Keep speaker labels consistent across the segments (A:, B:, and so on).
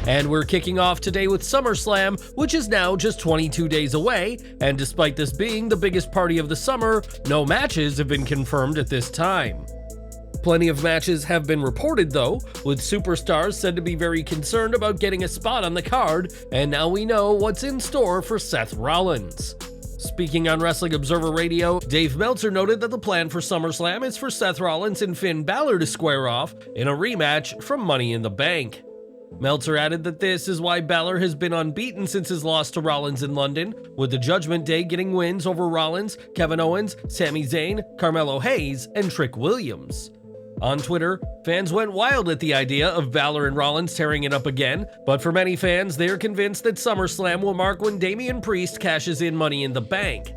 A: And we're kicking off today with SummerSlam, which is now just 22 days away, and despite this being the biggest party of the summer, no matches have been confirmed at this time. Plenty of matches have been reported though, with superstars said to be very concerned about getting a spot on the card, and now we know what's in store for Seth Rollins. Speaking on Wrestling Observer Radio, Dave Meltzer noted that the plan for SummerSlam is for Seth Rollins and Finn Balor to square off in a rematch from Money in the Bank. Meltzer added that this is why Balor has been unbeaten since his loss to Rollins in London, with the Judgment Day getting wins over Rollins, Kevin Owens, Sami Zayn, Carmelo Hayes, and Trick Williams. On Twitter, fans went wild at the idea of Balor and Rollins tearing it up again, but for many fans, they are convinced that SummerSlam will mark when Damian Priest cashes in Money in the Bank.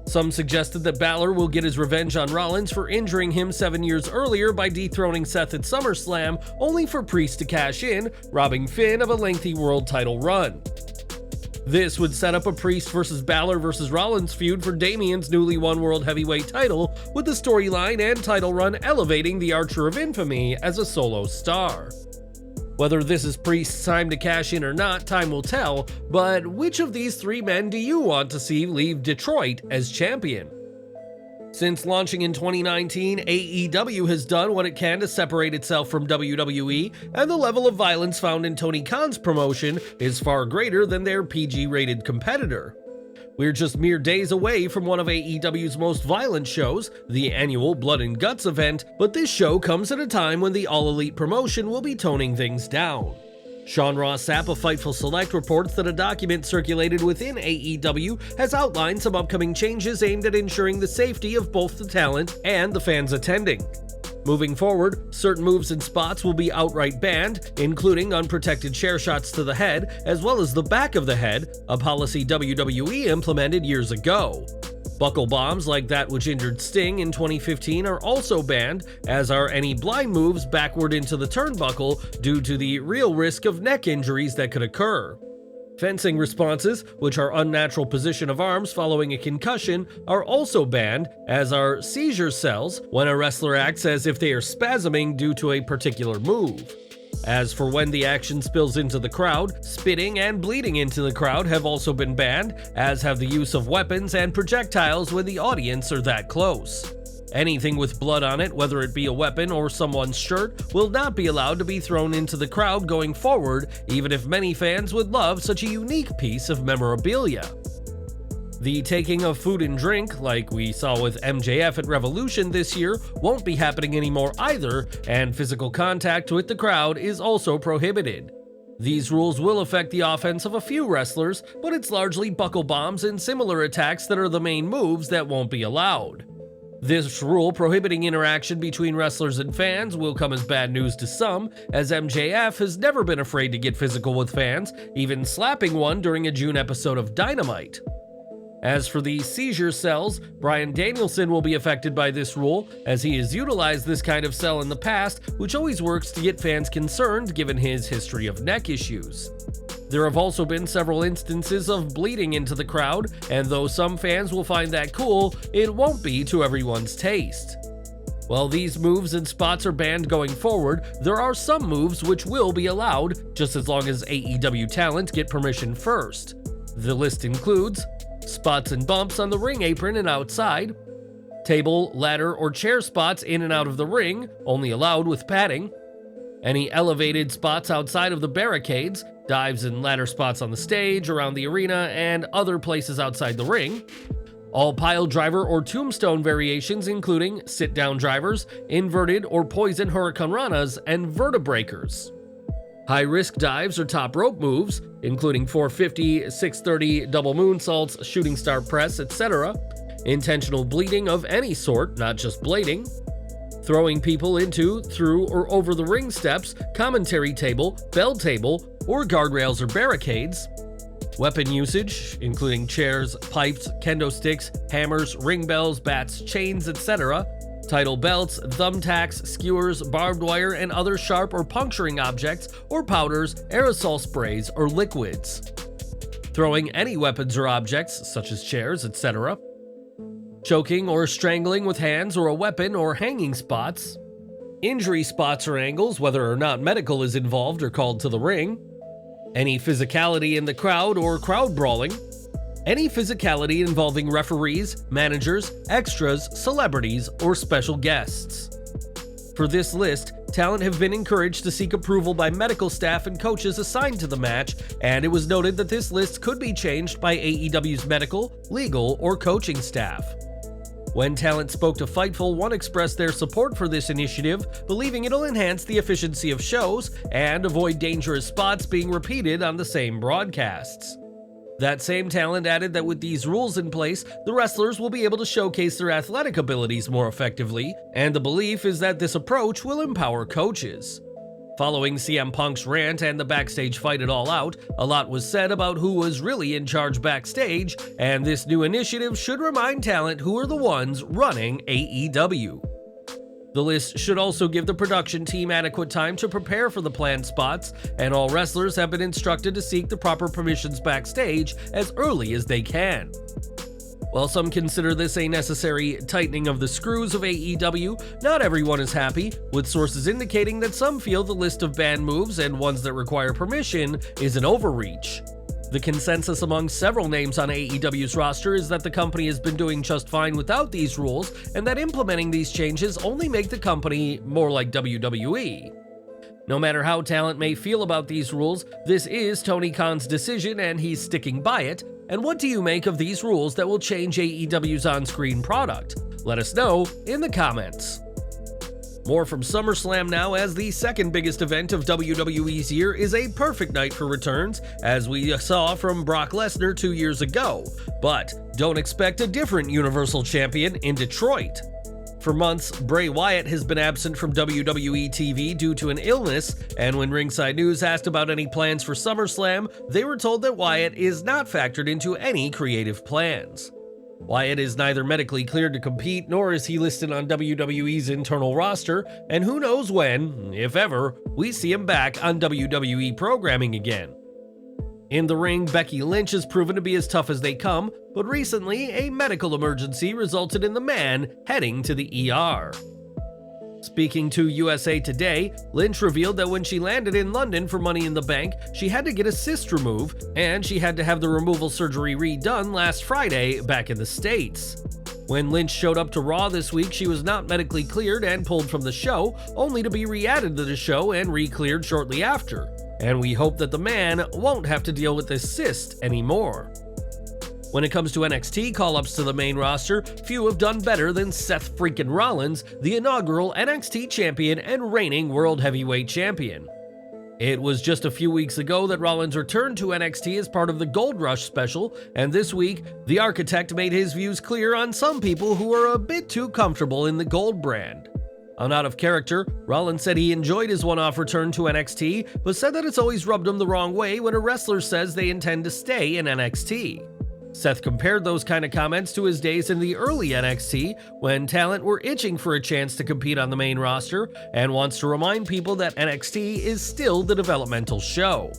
A: Some suggested that Balor will get his revenge on Rollins for injuring him 7 years earlier by dethroning Seth at SummerSlam, only for Priest to cash in, robbing Finn of a lengthy world title run. This would set up a Priest vs. Balor vs. Rollins feud for Damian's newly won World Heavyweight title, with the storyline and title run elevating the Archer of Infamy as a solo star. Whether this is Priest's time to cash in or not, time will tell, but which of these three men do you want to see leave Detroit as champion? Since launching in 2019, AEW has done what it can to separate itself from WWE, and the level of violence found in Tony Khan's promotion is far greater than their PG-rated competitor. We're just mere days away from one of AEW's most violent shows, the annual Blood and Guts event, but this show comes at a time when the All Elite promotion will be toning things down. Sean Ross Sapp of Fightful Select reports that a document circulated within AEW has outlined some upcoming changes aimed at ensuring the safety of both the talent and the fans attending. Moving forward, certain moves and spots will be outright banned, including unprotected chair shots to the head, as well as the back of the head, a policy WWE implemented years ago. Buckle bombs like that which injured Sting in 2015 are also banned, as are any blind moves backward into the turnbuckle due to the real risk of neck injuries that could occur. Fencing responses, which are unnatural position of arms following a concussion, are also banned, as are seizure cells when a wrestler acts as if they are spasming due to a particular move. As for when the action spills into the crowd, spitting and bleeding into the crowd have also been banned, as have the use of weapons and projectiles when the audience are that close. Anything with blood on it, whether it be a weapon or someone's shirt, will not be allowed to be thrown into the crowd going forward, even if many fans would love such a unique piece of memorabilia. The taking of food and drink, like we saw with MJF at Revolution this year, won't be happening anymore either, and physical contact with the crowd is also prohibited. These rules will affect the offense of a few wrestlers, but it's largely buckle bombs and similar attacks that are the main moves that won't be allowed. This rule prohibiting interaction between wrestlers and fans will come as bad news to some, as MJF has never been afraid to get physical with fans, even slapping one during a June episode of Dynamite. As for the seizure cells, Bryan Danielson will be affected by this rule, as he has utilized this kind of cell in the past, which always works to get fans concerned given his history of neck issues. There have also been several instances of bleeding into the crowd, and though some fans will find that cool, it won't be to everyone's taste. While these moves and spots are banned going forward, there are some moves which will be allowed, just as long as AEW talent get permission first. The list includes spots and bumps on the ring apron and outside, table, ladder, or chair spots in and out of the ring, only allowed with padding, any elevated spots outside of the barricades, dives and ladder spots on the stage, around the arena, and other places outside the ring, all pile driver or tombstone variations including sit-down drivers, inverted or poison hurricanranas, and vertebreakers. High-risk dives or top rope moves, including 450, 630, double moonsaults, shooting star press, etc. Intentional bleeding of any sort, not just blading. Throwing people into, through, or over the ring steps, commentary table, bell table, or guardrails or barricades. Weapon usage, including chairs, pipes, kendo sticks, hammers, ring bells, bats, chains, etc. Title belts, thumbtacks, skewers, barbed wire, and other sharp or puncturing objects, or powders, aerosol sprays, or liquids. Throwing any weapons or objects, such as chairs, etc. Choking or strangling with hands or a weapon or hanging spots. Injury spots or angles, whether or not medical is involved or called to the ring. Any physicality in the crowd or crowd brawling. Any physicality involving referees, managers, extras, celebrities, or special guests. For this list, talent have been encouraged to seek approval by medical staff and coaches assigned to the match, and it was noted that this list could be changed by AEW's medical, legal, or coaching staff. When talent spoke to Fightful, one expressed their support for this initiative, believing it'll enhance the efficiency of shows and avoid dangerous spots being repeated on the same broadcasts. That same talent added that with these rules in place, the wrestlers will be able to showcase their athletic abilities more effectively, and the belief is that this approach will empower coaches. Following CM Punk's rant and the backstage fight at All Out, a lot was said about who was really in charge backstage, and this new initiative should remind talent who are the ones running AEW. The list should also give the production team adequate time to prepare for the planned spots, and all wrestlers have been instructed to seek the proper permissions backstage as early as they can. While some consider this a necessary tightening of the screws of AEW, not everyone is happy, with sources indicating that some feel the list of banned moves and ones that require permission is an overreach. The consensus among several names on AEW's roster is that the company has been doing just fine without these rules, and that implementing these changes only make the company more like WWE. No matter how talent may feel about these rules, this is Tony Khan's decision and he's sticking by it. And what do you make of these rules that will change AEW's on-screen product? Let us know in the comments. More from SummerSlam now, as the second biggest event of WWE's year is a perfect night for returns, as we saw from Brock Lesnar 2 years ago. But don't expect a different Universal Champion in Detroit. For months, Bray Wyatt has been absent from WWE TV due to an illness, and when Ringside News asked about any plans for SummerSlam, they were told that Wyatt is not factored into any creative plans. Wyatt is neither medically cleared to compete, nor is he listed on WWE's internal roster, and who knows when, if ever, we see him back on WWE programming again. In the ring, Becky Lynch has proven to be as tough as they come, but recently, a medical emergency resulted in the man heading to the ER. Speaking to USA Today, Lynch revealed that when she landed in London for Money in the Bank, she had to get a cyst removed, and she had to have the removal surgery redone last Friday back in the States. When Lynch showed up to Raw this week, she was not medically cleared and pulled from the show, only to be re-added to the show and re-cleared shortly after. And we hope that the man won't have to deal with this cyst anymore. When it comes to NXT call-ups to the main roster, few have done better than Seth freaking Rollins, the inaugural NXT champion and reigning World Heavyweight Champion. It was just a few weeks ago that Rollins returned to NXT as part of the Gold Rush special, and this week, the Architect made his views clear on some people who are a bit too comfortable in the Gold brand. On Out of Character, Rollins said he enjoyed his one-off return to NXT, but said that it's always rubbed him the wrong way when a wrestler says they intend to stay in NXT. Seth compared those kind of comments to his days in the early NXT, when talent were itching for a chance to compete on the main roster, and wants to remind people that NXT is still the developmental show.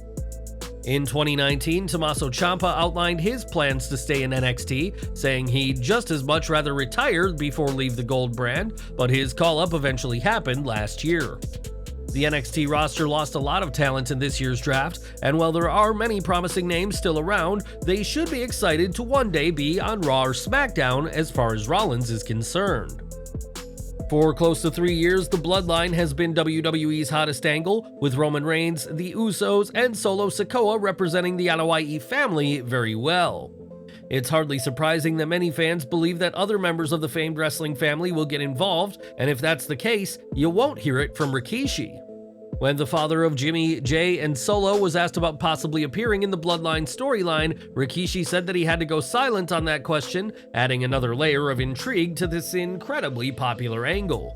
A: In 2019, Tommaso Ciampa outlined his plans to stay in NXT, saying he'd just as much rather retire before leave the Gold brand, but his call-up eventually happened last year. The NXT roster lost a lot of talent in this year's draft, and while there are many promising names still around, they should be excited to one day be on Raw or SmackDown as far as Rollins is concerned. For close to 3 years, the Bloodline has been WWE's hottest angle, with Roman Reigns, the Usos, and Solo Sikoa representing the Anoa'i family very well. It's hardly surprising that many fans believe that other members of the famed wrestling family will get involved, and if that's the case, you won't hear it from Rikishi. When the father of Jimmy, Jay, and Solo was asked about possibly appearing in the Bloodline storyline, Rikishi said that he had to go silent on that question, adding another layer of intrigue to this incredibly popular angle.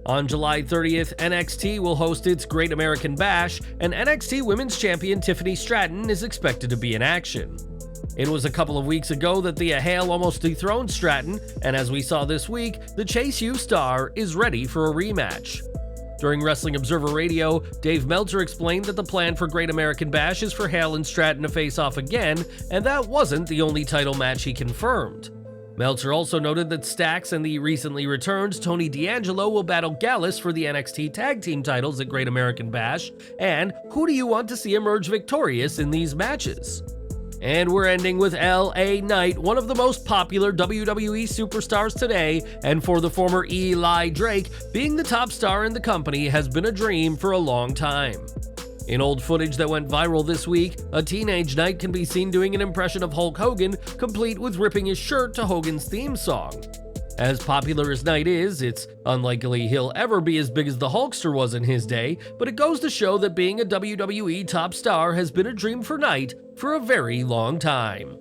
A: On July 30th, NXT will host its Great American Bash, and NXT Women's Champion Tiffany Stratton is expected to be in action. It was a couple of weeks ago that Thea Hale almost dethroned Stratton, and as we saw this week, the Chase U star is ready for a rematch. During Wrestling Observer Radio, Dave Meltzer explained that the plan for Great American Bash is for Hale and Stratton to face off again, and that wasn't the only title match he confirmed. Meltzer also noted that Stax and the recently returned Tony D'Angelo will battle Gallus for the NXT Tag Team titles at Great American Bash, and who do you want to see emerge victorious in these matches? And we're ending with LA Knight, one of the most popular WWE superstars today, and for the former Eli Drake, being the top star in the company has been a dream for a long time. In old footage that went viral this week, a teenage Knight can be seen doing an impression of Hulk Hogan, complete with ripping his shirt to Hogan's theme song. As popular as Knight is, it's unlikely he'll ever be as big as the Hulkster was in his day, but it goes to show that being a WWE top star has been a dream for Knight for a very long time.